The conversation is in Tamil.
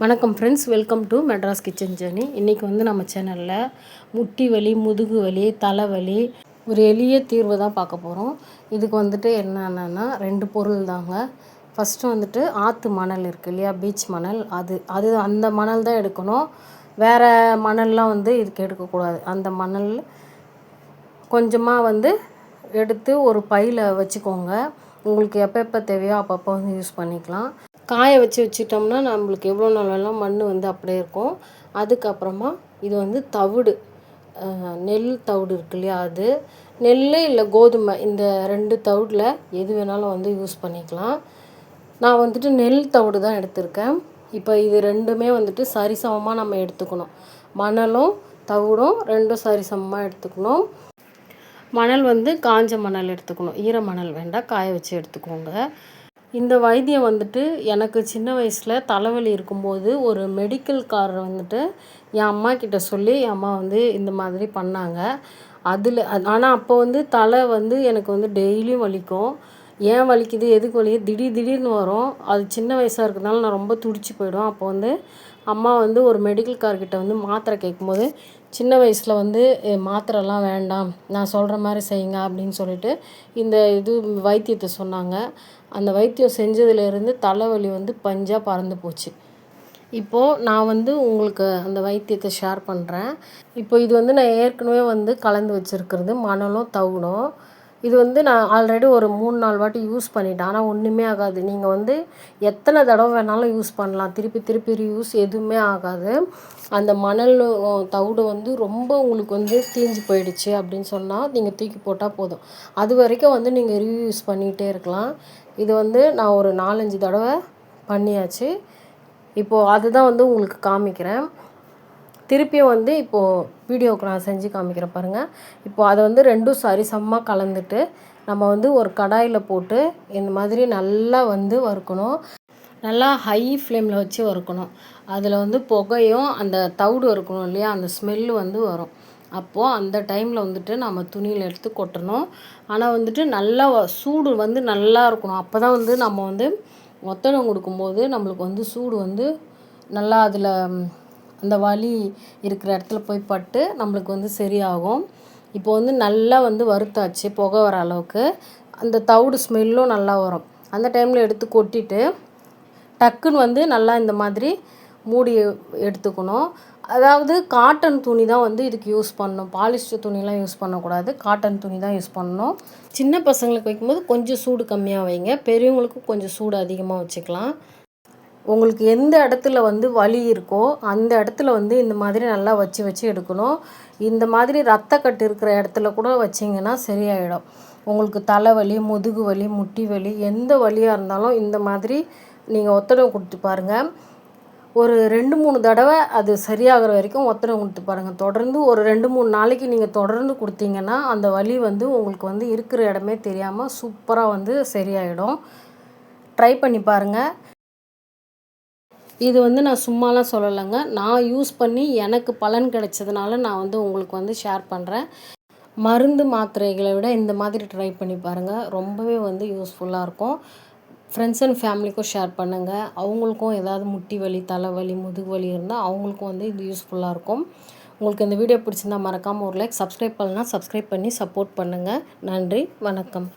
வணக்கம் friends, welcome to Madras kitchen journey. இன்றைக்கி வந்து நம்ம சேனலில் முட்டி வலி, முதுகு வலி, தலைவலி ஒரு எளிய தீர்வு தான் பார்க்க போகிறோம். இதுக்கு வந்துட்டு என்னென்னா 2 பொருள் தாங்க. ஃபஸ்ட்டு வந்துட்டு ஆற்று மணல் இருக்குது இல்லையா, பீச் மணல், அது அந்த மணல் தான் எடுக்கணும். வேறு மணல்லாம் வந்து இதுக்கு எடுக்கக்கூடாது. அந்த மணல் கொஞ்சமாக வந்து எடுத்து ஒரு பையில் வச்சுக்கோங்க. உங்களுக்கு எப்போ தேவையோ அப்பப்போ வந்து யூஸ் பண்ணிக்கலாம். காய வச்சுட்டோம்னா நம்மளுக்கு எவ்வளோ நாள் வேணாலும் மண் வந்து அப்படியே இருக்கும். அதுக்கப்புறமா இது வந்து தவிடு, நெல் தவிடு இருக்கு இல்லையா, அது நெல் இல்லை கோதுமை, இந்த 2 தவிடில் எது வேணாலும் வந்து யூஸ் பண்ணிக்கலாம். நான் வந்துட்டு நெல் தவிடு தான் எடுத்திருக்கேன். இப்போ இது ரெண்டுமே வந்துட்டு சரிசமமாக நம்ம எடுத்துக்கணும். மணலும் தவிடும் 2ம் சரிசமமாக எடுத்துக்கணும். மணல் வந்து காஞ்ச மணல் எடுத்துக்கணும், ஈர மணல் வேண்டாம், காய வச்சு எடுத்துக்கோங்க. இந்த வைத்தியம் வந்துட்டு எனக்கு சின்ன வயசில் தலைவலி இருக்கும்போது ஒரு மெடிக்கல் காரர் வந்துட்டு என் அம்மா கிட்ட சொல்லி என் அம்மா வந்து இந்த மாதிரி பண்ணாங்க. ஆனால் அப்போ வந்து தலை வந்து எனக்கு வந்து டெய்லியும் வலிக்கும். ஏன் வலிக்குது, எதுக்கு வலிக்குது, திடீர்னு வரும். அது சின்ன வயசாக இருக்கிறதுனால நான் ரொம்ப துடிச்சு போயிடும். அப்போ வந்து அம்மா வந்து ஒரு மெடிக்கல் கார்கிட்ட வந்து மாத்திரை கேட்கும்போது, சின்ன வயசில் வந்து மாத்திரைலாம் வேண்டாம், நான் சொல்கிற மாதிரி செய்யுங்க அப்படின்னு சொல்லிட்டு இந்த வைத்தியத்தை சொன்னாங்க. அந்த வைத்தியம் செஞ்சதுலேருந்து தலைவலி வந்து பஞ்சாக பறந்து போச்சு. இப்போது நான் வந்து உங்களுக்கு அந்த வைத்தியத்தை ஷேர் பண்ணுறேன். இப்போ இது வந்து நான் ஏற்கனவே வந்து கலந்து வச்சுருக்கிறது மணலும் தவிடும். இது வந்து நான் ஆல்ரெடி ஒரு 3-4 வாட்டி யூஸ் பண்ணிட்டேன். ஆனால் ஒன்றுமே ஆகாது. நீங்கள் வந்து எத்தனை தடவை வேணாலும் யூஸ் பண்ணலாம். திருப்பி ரீயூஸ் எதுவுமே ஆகாது. அந்த மணல் தவிடு வந்து ரொம்ப உங்களுக்கு வந்து தீஞ்சு போயிடுச்சு அப்படின்னு சொன்னால் நீங்கள் தூக்கி போட்டால் போதும். அது வரைக்கும் வந்து நீங்கள் ரீயூஸ் பண்ணிகிட்டே இருக்கலாம். இது வந்து நான் ஒரு 4-5 தடவை பண்ணியாச்சு. இப்போது அதுதான் வந்து உங்களுக்கு காமிக்கிறேன். திருப்பியும் வந்து இப்போது வீடியோவுக்கு நான் செஞ்சு காமிக்கிறேன் பாருங்கள். இப்போது அதை வந்து 2ம் சரிசமமாக கலந்துட்டு நம்ம வந்து ஒரு கடாயில் போட்டு இந்த மாதிரி நல்லா வந்து வறுக்கணும். நல்லா ஹை ஃப்ளேமில் வச்சு வறுக்கணும். அதில் வந்து புகையும் அந்த தவிடு வறுக்கணும் இல்லையா, அந்த ஸ்மெல்லு வந்து வரும். அப்போது அந்த டைமில் வந்துட்டு நம்ம துணியில் எடுத்து கொட்டணும். ஆனால் வந்துட்டு நல்லா சூடு வந்து நல்லா இருக்கணும். அப்போ தான் வந்து நம்ம வந்து ஒத்தடம் கொடுக்கும்போது நம்மளுக்கு வந்து சூடு வந்து நல்லா அதில் அந்த வலி இருக்கிற இடத்துல போய் பட்டு நம்மளுக்கு வந்து சரியாகும். இப்போ வந்து நல்லா வந்து வறுத்தாச்சு, புகை வர அளவுக்கு. அந்த தவிடு ஸ்மெல்லும் நல்லா வரும். அந்த டைமில் எடுத்து கொட்டிட்டு டக்குன்னு வந்து நல்லா இந்த மாதிரி மூடி எடுத்துக்கணும். அதாவது காட்டன் துணி தான் வந்து இதுக்கு யூஸ் பண்ணணும். பாலிஸ்டர் துணிலாம் யூஸ் பண்ணக்கூடாது. காட்டன் துணி தான் யூஸ் பண்ணணும். சின்ன பசங்களுக்கு வைக்கும்போது கொஞ்சம் சூடு கம்மியாக வைங்க, பெரியவங்களுக்கும் கொஞ்சம் சூடு அதிகமாக வச்சுக்கலாம். உங்களுக்கு எந்த இடத்துல வந்து வலி இருக்கோ அந்த இடத்துல வந்து இந்த மாதிரி நல்லா வச்சு எடுக்கணும். இந்த மாதிரி ரத்தக்கட்டு இருக்கிற இடத்துல கூட வச்சிங்கன்னா சரியாயிடும். உங்களுக்கு தலைவலி, முதுகு வலி, முட்டி வலி, எந்த வலியாக இருந்தாலும் இந்த மாதிரி நீங்கள் ஒத்தடம் கொடுத்து பாருங்கள். ஒரு 2-3 தடவை அது சரியாகிற வரைக்கும் ஒத்தடம் கொடுத்து பாருங்கள். தொடர்ந்து ஒரு 2-3 நாளைக்கு நீங்கள் தொடர்ந்து கொடுத்தீங்கன்னா அந்த வலி வந்து உங்களுக்கு வந்து இருக்கிற இடமே தெரியாமல் சூப்பராக வந்து சரியாயிடும். ட்ரை பண்ணி பாருங்கள். இது வந்து நான் சும்மாலாம் சொல்லலைங்க. நான் யூஸ் பண்ணி எனக்கு பலன் கிடைச்சதுனால நான் வந்து உங்களுக்கு வந்து ஷேர் பண்ணுறேன். மருந்து மாத்திரைகளை விட இந்த மாதிரி ட்ரை பண்ணி பாருங்கள். ரொம்பவே வந்து யூஸ்ஃபுல்லாக இருக்கும். ஃப்ரெண்ட்ஸ் அண்ட் ஃபேமிலிக்கும் ஷேர் பண்ணுங்கள். அவங்களுக்கும் ஏதாவது முட்டி வலி, தலைவலி, முதுகு வலி இருந்தால் அவங்களுக்கும் வந்து இது யூஸ்ஃபுல்லாக இருக்கும். உங்களுக்கு இந்த வீடியோ பிடிச்சிருந்தால் மறக்காமல் ஒரு லைக், சப்ஸ்கிரைப் பண்ணலாம் சப்ஸ்கிரைப் பண்ணி சப்போர்ட் பண்ணுங்கள். நன்றி, வணக்கம்.